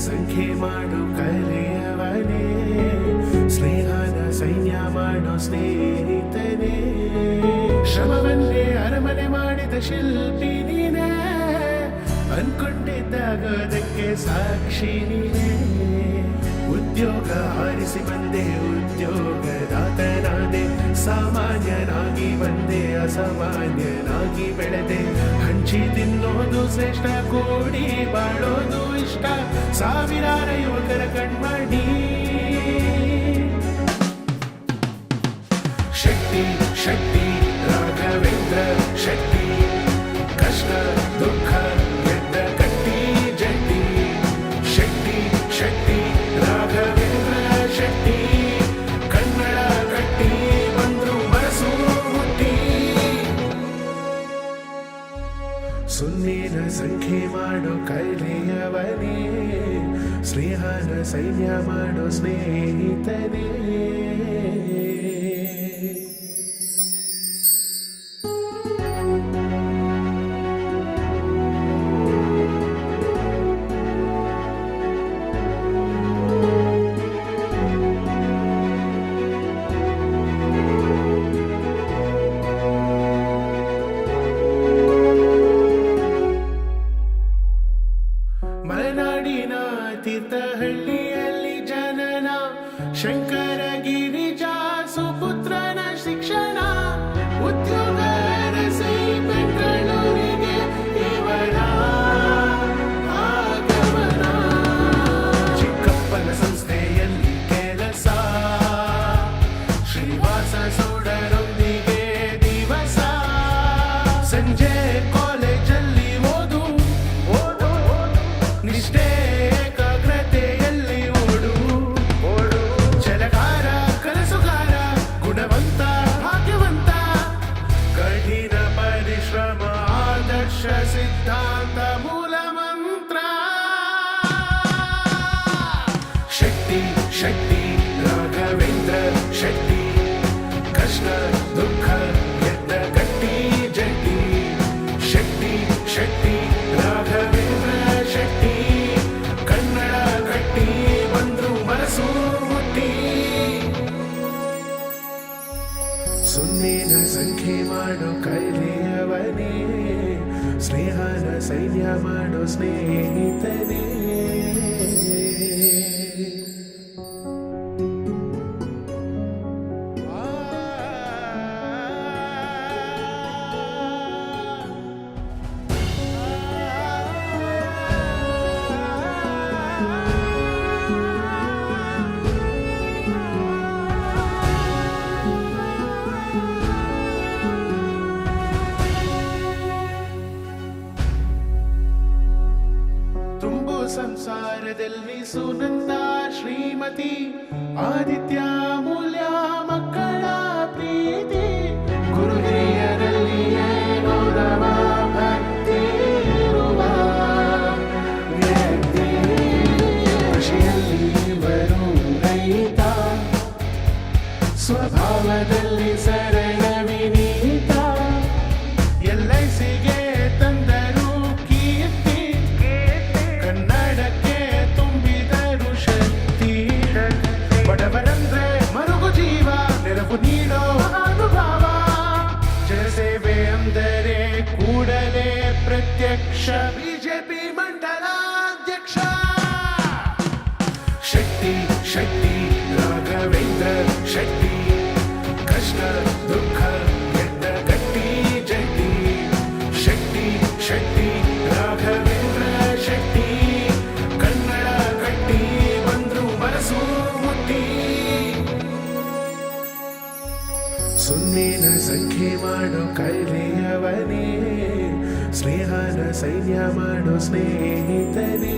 ಸಂಖ್ಯೆ ಮಾಡು ಕರೆಯವನೇ, ಸ್ನೇಹದ ಸೈನ್ಯ ಮಾಡೋ ಸ್ನೇಹಿತನೇ, ಶ್ರಮವನ್ನೇ ಅರಮನೆ ಮಾಡಿದ ಶಿಲ್ಪಿ ನೀನೇ, ಅನ್ಕೊಂಡಿದ್ದಾಗೋದಕ್ಕೆ ಸಾಕ್ಷಿ ನೀನೇ, ಉದ್ಯೋಗ ಆರಿಸಿ ಬಂದೆ ಉದ್ಯೋಗದಾತನಾದೆ, ಸಾಮಾನ್ಯನಾಗಿ ಬಂದೆ ಅಸಾಮಾನ್ಯನಾಗಿ ಬೆಳೆದೆ, ಹಂಚಿ ತಿನ್ನೋದು ಶ್ರೇಷ್ಠ ಕೂಡಿ ಬಾಳೋದು ಇಷ್ಟ, ಸಾವಿರಾರ ಯುವಕರ ಕಣ್ಮಣಿ. ಶಕ್ತಿ ಶಕ್ತಿ ರಾಘವೇಂದ್ರ ಶಕ್ತಿ, ಕಷ್ಟ ದುಃಖ ಗೆದ್ದ ಕಟ್ಟಿ ಜಟ್ಟಿ, ಶಕ್ತಿ ಶಕ್ತಿ ರಾಘವೇಂದ್ರ ಶಕ್ತಿ, ಕನ್ನಡ ಕಟ್ಟಿ ಬಂದ್ರು ಮನಸ್ಸು ಹುಟ್ಟಿ. ಸುನ್ನಿನ ಸಂಖ್ಯೆ ಮಾಡೋ ಕೈಲೆಯವನೇ, ಸ್ನೇಹದ ಸೈನ್ಯ ಮಾಡೋ ಸ್ನೇಹಿತನೇ. ಮಲೆನಾಡಿನ ತೀರ್ಥಹಳ್ಳಿಯಲ್ಲಿ ಜನನ, ಶಂಕರಗಿರಿಜಾ ಸುಪುತ್ರನ ಶಿಕ್ಷಣ, ಉದ್ಯೋಗ ಅರಸಿ ಬೆಂಗಳೂರಿಗೆ ಇವನ ಆಗಮನ, ಚಿಕ್ಕಪ್ಪನ ಸಂಸ್ಥೆಯಲ್ಲಿ ಕೆಲಸ, ಶ್ರೀವಾಸ ಸೋಡರೊಂದಿಗೆ ದಿವಸ, ಸಂಜೆ ಕಾಲೇಜಲ್ಲಿ ಓದು ನಿಷ್ಠೆ ಏಕಾಗ್ರತೆಯಲ್ಲಿ ಓಡು, ಛಲಗಾರ ಕನಸುಗಾರ ಗುಣವಂತ ಭಾಗ್ಯವಂತ, ಕಠಿಣ ಪರಿಶ್ರಮ ಆದರ್ಶ ಸಿದ್ಧಾಂತ ಮೂಲ ಮಂತ್ರ. ಶಕ್ತಿ ಶಕ್ತಿ ರಾಘವೇಂದ್ರ ಶಕ್ತಿ, ಕಷ್ಟ ದುಃಖ ಗೆದ್ದ ಕಟ್ಟಿ ಜಟ್ಟಿ, ಶಕ್ತಿ ಶಕ್ತಿ ರಾಘವೇಂದ್ರ ಶಕ್ತಿ, ಕನ್ನಡ ಕಟ್ಟಿ ಬಂದ್ರು ಮನಸ್ಸು ಹುಟ್ಟಿ. ಸುನ್ನಿನ ಸಂಖ್ಯೆ ಮಾಡೋ ಕೈಲೆಯವನೇ, ಸ್ನೇಹದ ಸೈನ್ಯ ಮಾಡೋ ಸ್ನೇಹಿತನೇ. ತುಂಬು ಸಂಸಾರದಲ್ಲಿ ಸುನಂದ ಶ್ರೀಮತಿ, ಆದಿತ್ಯ ಮೂಲ್ಯ ಮಕ್ಕಳ ಪ್ರೀತಿ, ಗುರು ಹಿರಿಯರಲ್ಲಿಯೇ ಗೌರವ ಭಕ್ತಿ ಇರುವ ವ್ಯಕ್ತಿ, ಕೃಷಿಯಲ್ಲಿ ಬರು ರೈತ, ಸ್ವಭಾವದಲ್ಲಿ ಸರಳ ವಿನೀತ, LICಗೆ ತಂದರು ಕೀರ್ತಿ, ಕನ್ನಡಕ್ಕೆ ತುಂಬಿದರು ಶಕ್ತಿ, ಬಡವರಂದ್ರೆ ಮರುಗು ಜೀವ, ನೆರವು ನೀಡೋ ಅನುಭವ, ಜನಸೇವೆ ಅಂದರೆ ಕೂಡಲೇ ಪ್ರತ್ಯಕ್ಷ, ಬಿಜೆಪಿ ಮಂಡಲಾಧ್ಯಕ್ಷ. ಶಕ್ತಿ ಶಕ್ತಿ ರಾಘವೇಂದ್ರ ಶಕ್ತಿ, ಕಷ್ಟ ದುಃಖ ಗೆದ್ದ ಕಟ್ಟಿ ಜಟ್ಟಿ, ಶಕ್ತಿ ಶಕ್ತಿ ರಾಘವೇಂದ್ರ ಶಕ್ತಿ, ಕನ್ನಡ ಕಟ್ಟಿ ಬಂದ್ರು ಮನಸ್ಸು ಹುಟ್ಟಿ. ಸುನ್ನಿನ ಸಂಖ್ಯೆ ಮಾಡೋ ಕೈಲೆಯವನೇ, ಸ್ನೇಹದ ಸೈನ್ಯ ಮಾಡೋ ಸ್ನೇಹಿತನೇ.